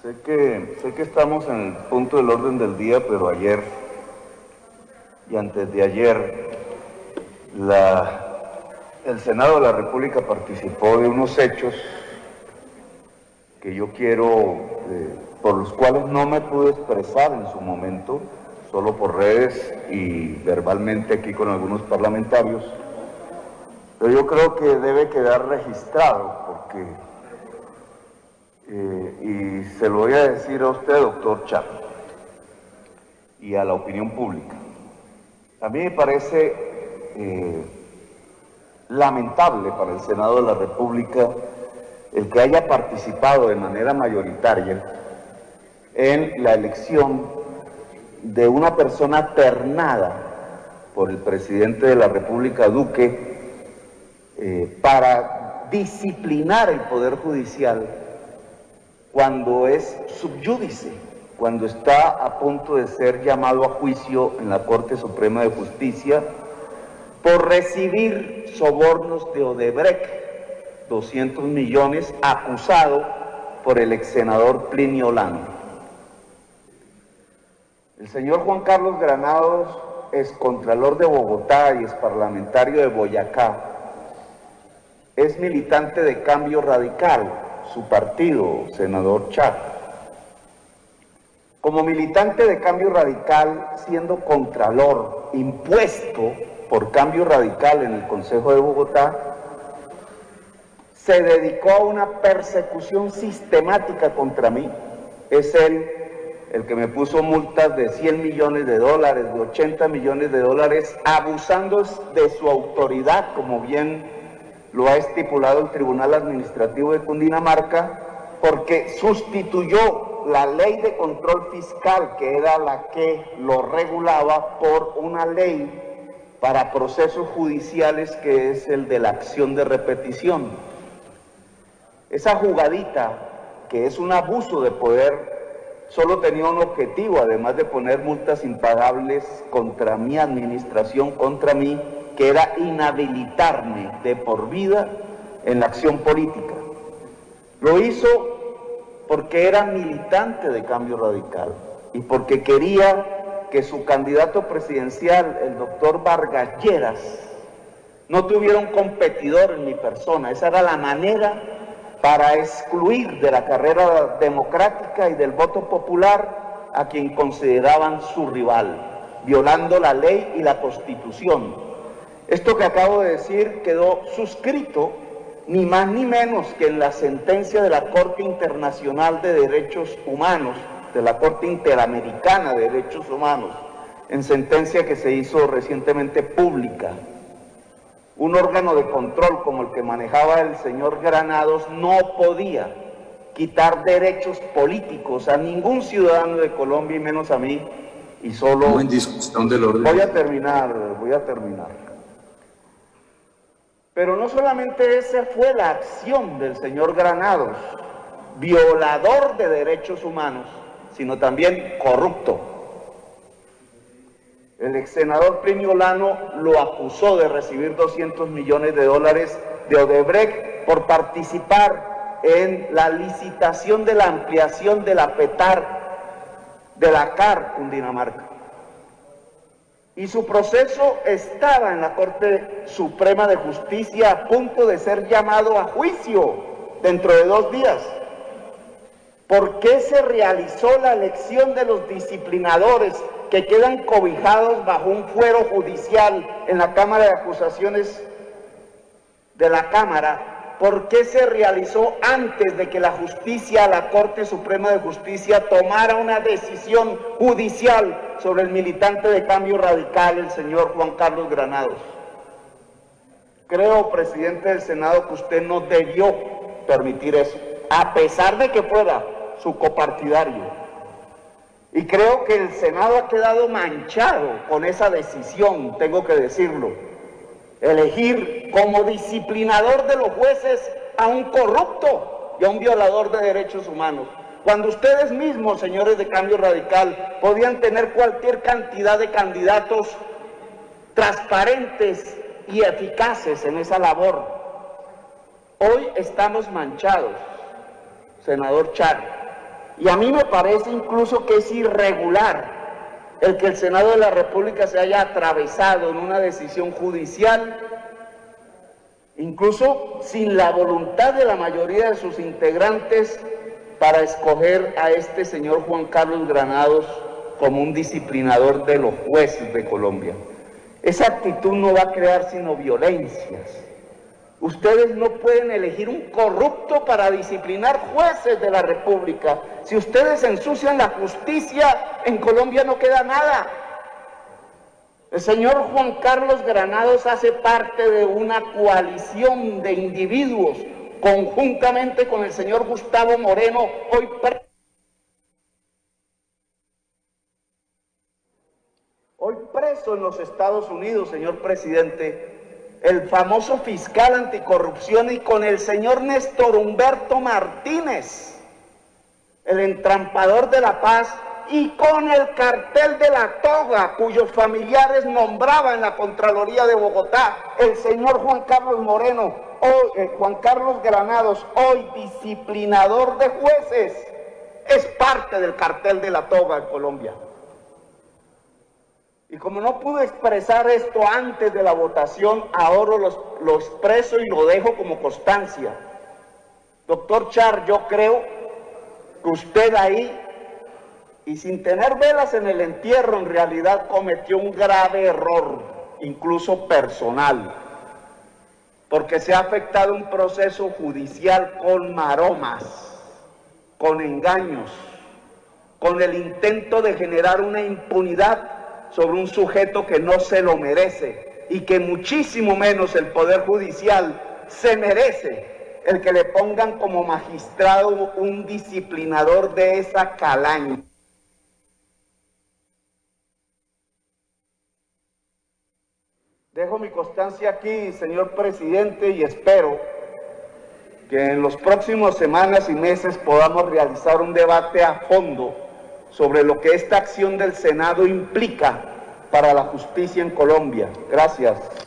Sé que estamos en el punto del orden del día, pero ayer y antes de ayer el Senado de la República participó de unos hechos que yo quiero, por los cuales no me pude expresar en su momento, solo por redes y verbalmente aquí con algunos parlamentarios, pero yo creo que debe quedar registrado porque, y se lo voy a decir a usted, doctor Chávez, y a la opinión pública. A mí me parece lamentable para el Senado de la República el que haya participado de manera mayoritaria en la elección de una persona ternada por el presidente de la República, Duque, para disciplinar el Poder Judicial cuando es subyúdice, cuando está a punto de ser llamado a juicio en la Corte Suprema de Justicia por recibir sobornos de Odebrecht, 200 millones, acusado por el ex senador Plinio Lano. El señor Juan Carlos Granados, excontralor de Bogotá y exparlamentario de Boyacá, es militante de Cambio Radical, su partido, senador Chávez. Como militante de Cambio Radical, siendo contralor impuesto por Cambio Radical en el Consejo de Bogotá, se dedicó a una persecución sistemática contra mí. Es él el que me puso multas de 100 millones de dólares, de 80 millones de dólares, abusando de su autoridad, como bien lo ha estipulado el Tribunal Administrativo de Cundinamarca, porque sustituyó la ley de control fiscal, que era la que lo regulaba, por una ley para procesos judiciales, que es el de la acción de repetición. Esa jugadita, que es un abuso de poder, solo tenía un objetivo, además de poner multas impagables contra mi administración, contra mí, que era inhabilitarme de por vida en la acción política. Lo hizo porque era militante de Cambio Radical y porque quería que su candidato presidencial, el doctor Vargas Lleras, no tuviera un competidor en mi persona. Esa era la manera para excluir de la carrera democrática y del voto popular a quien consideraban su rival, violando la ley y la Constitución. Esto que acabo de decir quedó suscrito ni más ni menos que en la sentencia de la Corte Internacional de Derechos Humanos, de la Corte Interamericana de Derechos Humanos, en sentencia que se hizo recientemente pública. Un órgano de control como el que manejaba el señor Granados no podía quitar derechos políticos a ningún ciudadano de Colombia y menos a mí, y solo... No en discusión del orden. Voy a terminar. Pero no solamente esa fue la acción del señor Granados, violador de derechos humanos, sino también corrupto. El ex senador Plinio Lano lo acusó de recibir 200 millones de dólares de Odebrecht por participar en la licitación de la ampliación de la PETAR de la CAR Cundinamarca. Y su proceso estaba en la Corte Suprema de Justicia a punto de ser llamado a juicio dentro de 2 días. ¿Por qué se realizó la elección de los disciplinadores que quedan cobijados bajo un fuero judicial en la Cámara de Acusaciones de la Cámara? ¿Por qué se realizó antes de que la justicia, la Corte Suprema de Justicia, tomara una decisión judicial sobre el militante de Cambio Radical, el señor Juan Carlos Granados? Creo, presidente del Senado, que usted no debió permitir eso, a pesar de que fuera su copartidario. Y creo que el Senado ha quedado manchado con esa decisión, tengo que decirlo. Elegir como disciplinador de los jueces a un corrupto y a un violador de derechos humanos, cuando ustedes mismos, señores de Cambio Radical, podían tener cualquier cantidad de candidatos transparentes y eficaces en esa labor. Hoy estamos manchados, senador Chávez, Y a mí me parece incluso que es irregular el que el Senado de la República se haya atravesado en una decisión judicial, incluso sin la voluntad de la mayoría de sus integrantes, para escoger a este señor Juan Carlos Granados como un disciplinador de los jueces de Colombia. Esa actitud no va a crear sino violencias. Ustedes no pueden elegir un corrupto para disciplinar jueces de la República. Si ustedes ensucian la justicia, en Colombia no queda nada. El señor Juan Carlos Granados hace parte de una coalición de individuos, conjuntamente con el señor Gustavo Moreno, hoy preso en los Estados Unidos, señor presidente, el famoso fiscal anticorrupción, y con el señor Néstor Humberto Martínez, el entrampador de la paz, y con el cartel de la toga, cuyos familiares nombraba en la Contraloría de Bogotá el señor Juan Carlos Moreno, Juan Carlos Granados, hoy disciplinador de jueces, es parte del cartel de la toga en Colombia. Y como no pude expresar esto antes de la votación, ahora lo expreso y lo dejo como constancia. Doctor Char, yo creo que usted ahí, y sin tener velas en el entierro, en realidad cometió un grave error, incluso personal, porque se ha afectado un proceso judicial con maromas, con engaños, con el intento de generar una impunidad sobre un sujeto que no se lo merece, y que muchísimo menos el Poder Judicial se merece el que le pongan como magistrado un disciplinador de esa calaña. Dejo mi constancia aquí, señor presidente, y espero que en las próximas semanas y meses podamos realizar un debate a fondo sobre lo que esta acción del Senado implica para la justicia en Colombia. Gracias.